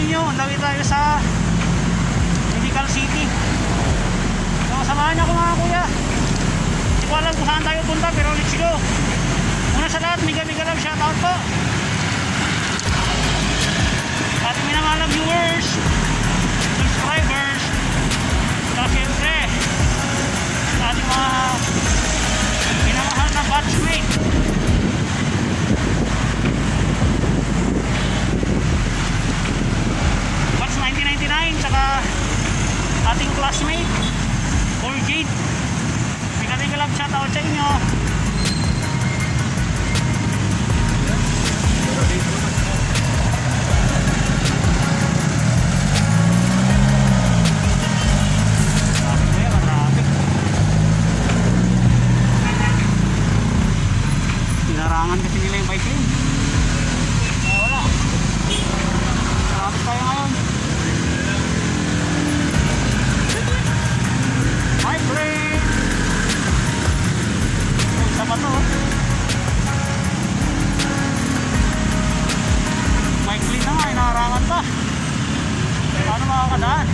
nyo, dawit tayo sa Medical City. So samahan nyo ako mga kuya. Hindi ko alam kung saan tayo punta, pero let's go. Una sa lahat, mega love shoutout po sa ating minamalang viewers, subscribers, at syempre sa ating mga minamahal na batchmate. Batch 1999, saka ating classmate Colgate. Mega love shoutout sa inyo. Tinarangan kasi nila yung bike lane. Wala. Traffic tayo ngayon. Hi friend! Isa pa to. Bike lane na nga, inaharangan pa. Paano makakadaan?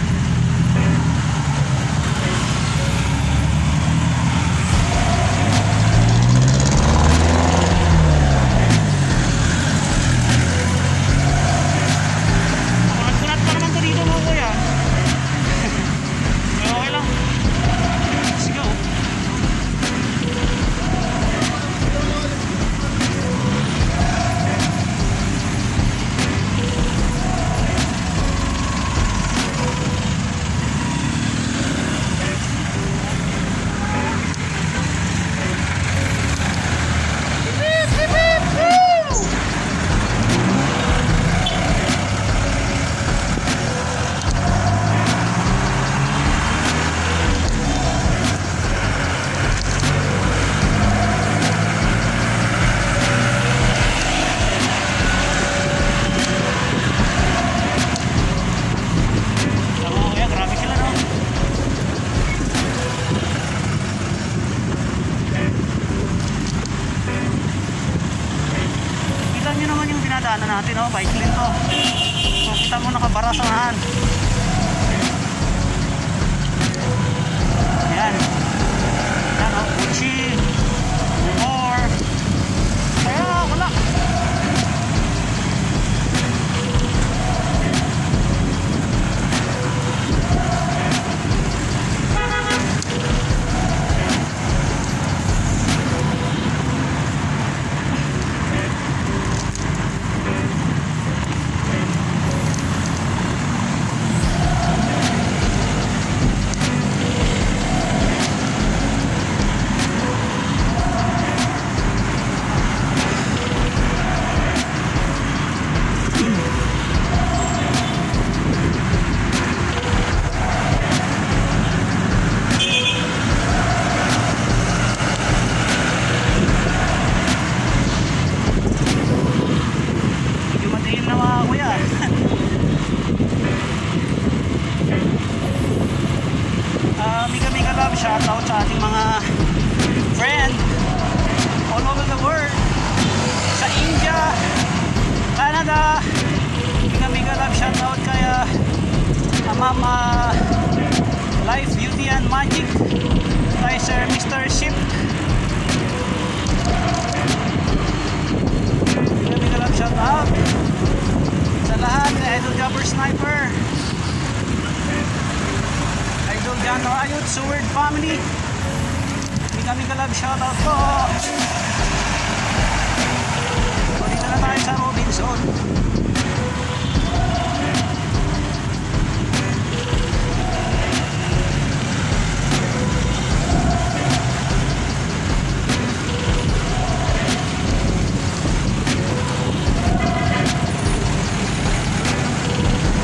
Daanan natin, oh, bike lane to. So kita mo nakabara sa unahan. Ayan. Ayan, oh, Gucci, More. Kaya wala. Mega love shoutout sa ating mga friend all over the world, sa India, Canada. Mega love shoutout kaya Mama Life, Beauty and Magic, kay Sir Mr. Ship. Mega love shoutout sa lahat kay Idol Jumper Sniper, Idol Jano Ayot, Seward family. Mega love shoutout po. So dito na tayo sa Robinson.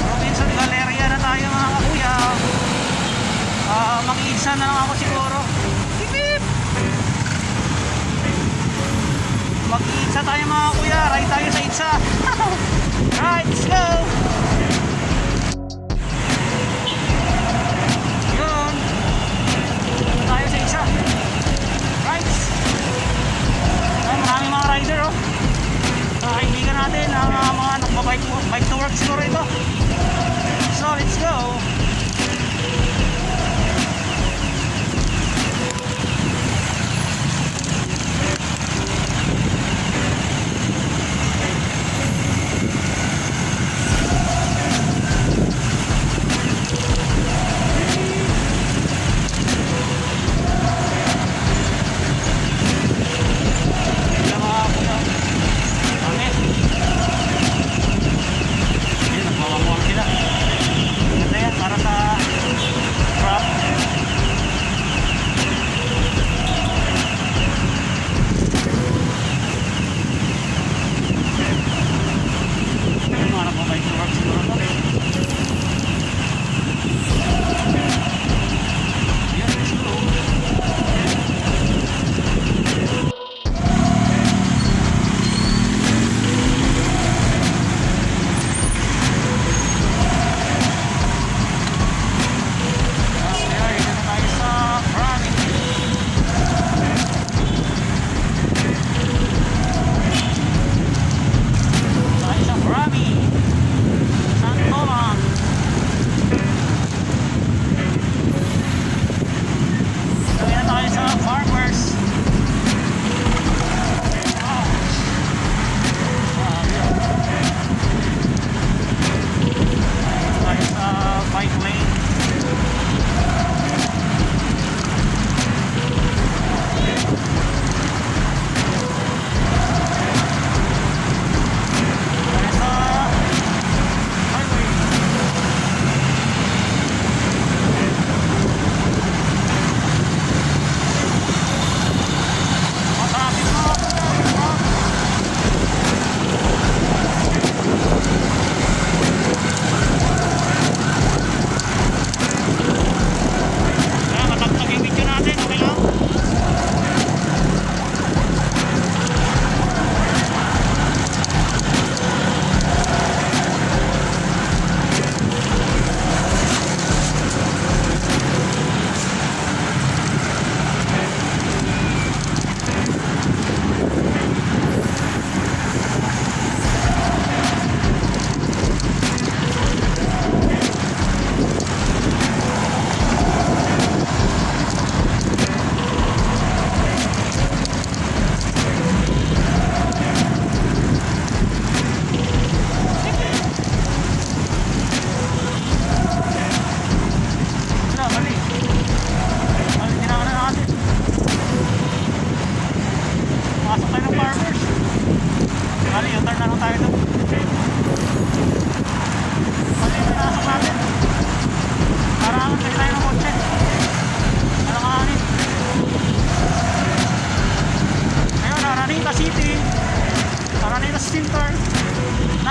Robinson Galleria na tayo mga kakuya. Mag-iisa na lang ako siguro. Mag-iisa tayo mga kuya. Ride tayo sa Itza. Right, let's go. Yun. Tayo sa Itza. Right. Maraming mga rider, oh. Kaibigan natin ang mga nagbabike to work siguro ito.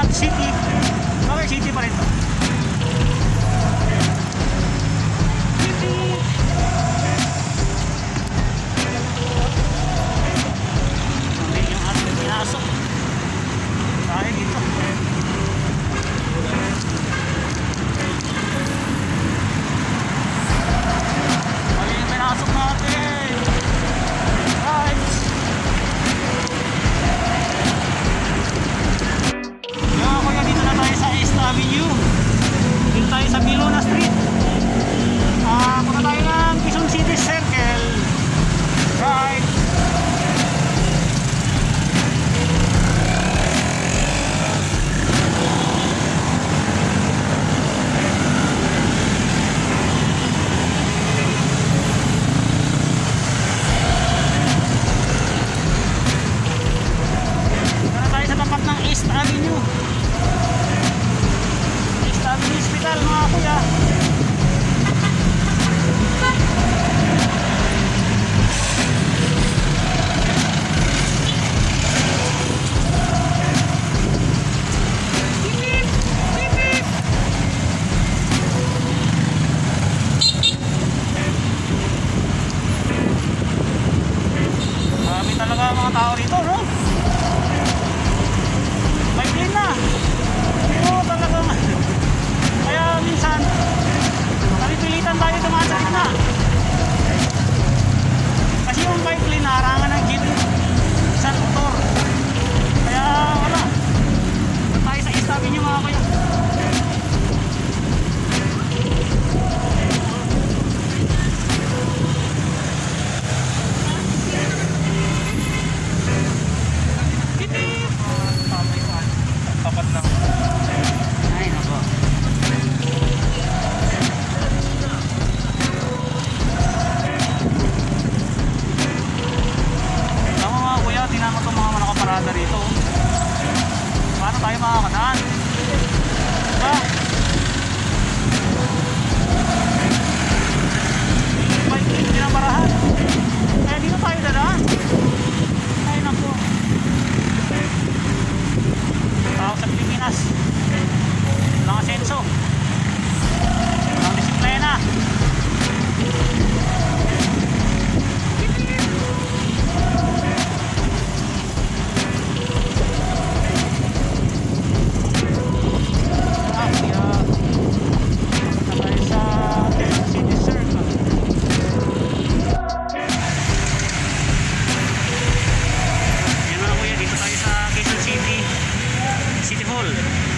not city. Okay, city pa rin to. Hindi yung ating pinasok. Tayo dito. Mali yung pinasok natin. Right. Yung kuya, dito na tayo sa East Avenue. Dito tayo sa Milona Street. Punta tayo ng Quezon City Circle. Right. Punta tayo sa tapat ng East Avenue. East Avenue Hospital mga kuya. Marami talaga ang mga tao rito, no? May clean na. Pero talagang kaya minsan napipilitan tayo dumaan sa gitna. Kasi yung bike lane harangan ng jeep sa motor. Kaya wala. Doon tayo sa East Avenue mga kuya. Tapat lang. Ay nako. Tama mga kuya, tinan mo itong mga nakaparada rito. Paano tayo makakadaan? Diba? Bike lane pinaparahan. Kaya dito tayo dadaan. Ay nako. Tao sa Pilipinas. Walang asenso. Walang disiplina. Kaya punta tayo sa Quezon City Circle. Yan mga kuya, dito tayo sa Quezon City City Hall.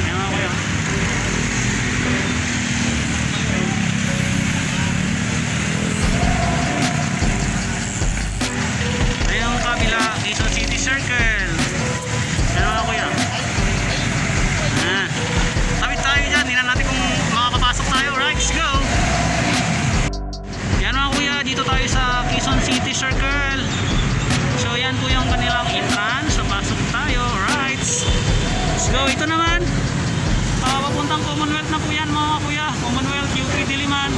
Yan mga kuya. Ayan ang kabila, Quezon City Circle. Yan mga kuya. Tapit tayo dyan, tingnan natin kung makakapasok tayo. Right, let's go. Yan mga kuya, dito tayo sa Quezon City Circle. So yan po yung kanilang entrance. So pasok tayo. Right. Let's go. Ito naman papuntang Commonwealth na po yan mga kuya. Commonwealth, UP Diliman.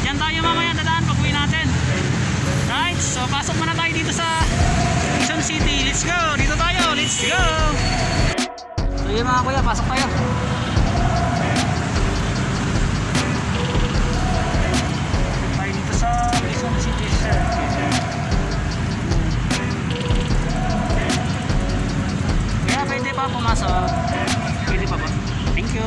Yan tayo mamaya dadaan pag uwi natin. Right. So pasok muna tayo dito sa Quezon City. Let's go. Dito tayo. Let's go. So yun mga kuya, pasok tayo. Tayo dito sa Quezon City Circle. Kaya pwede pa pumasok. Pwede pa ba? Thank you.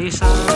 tayo sa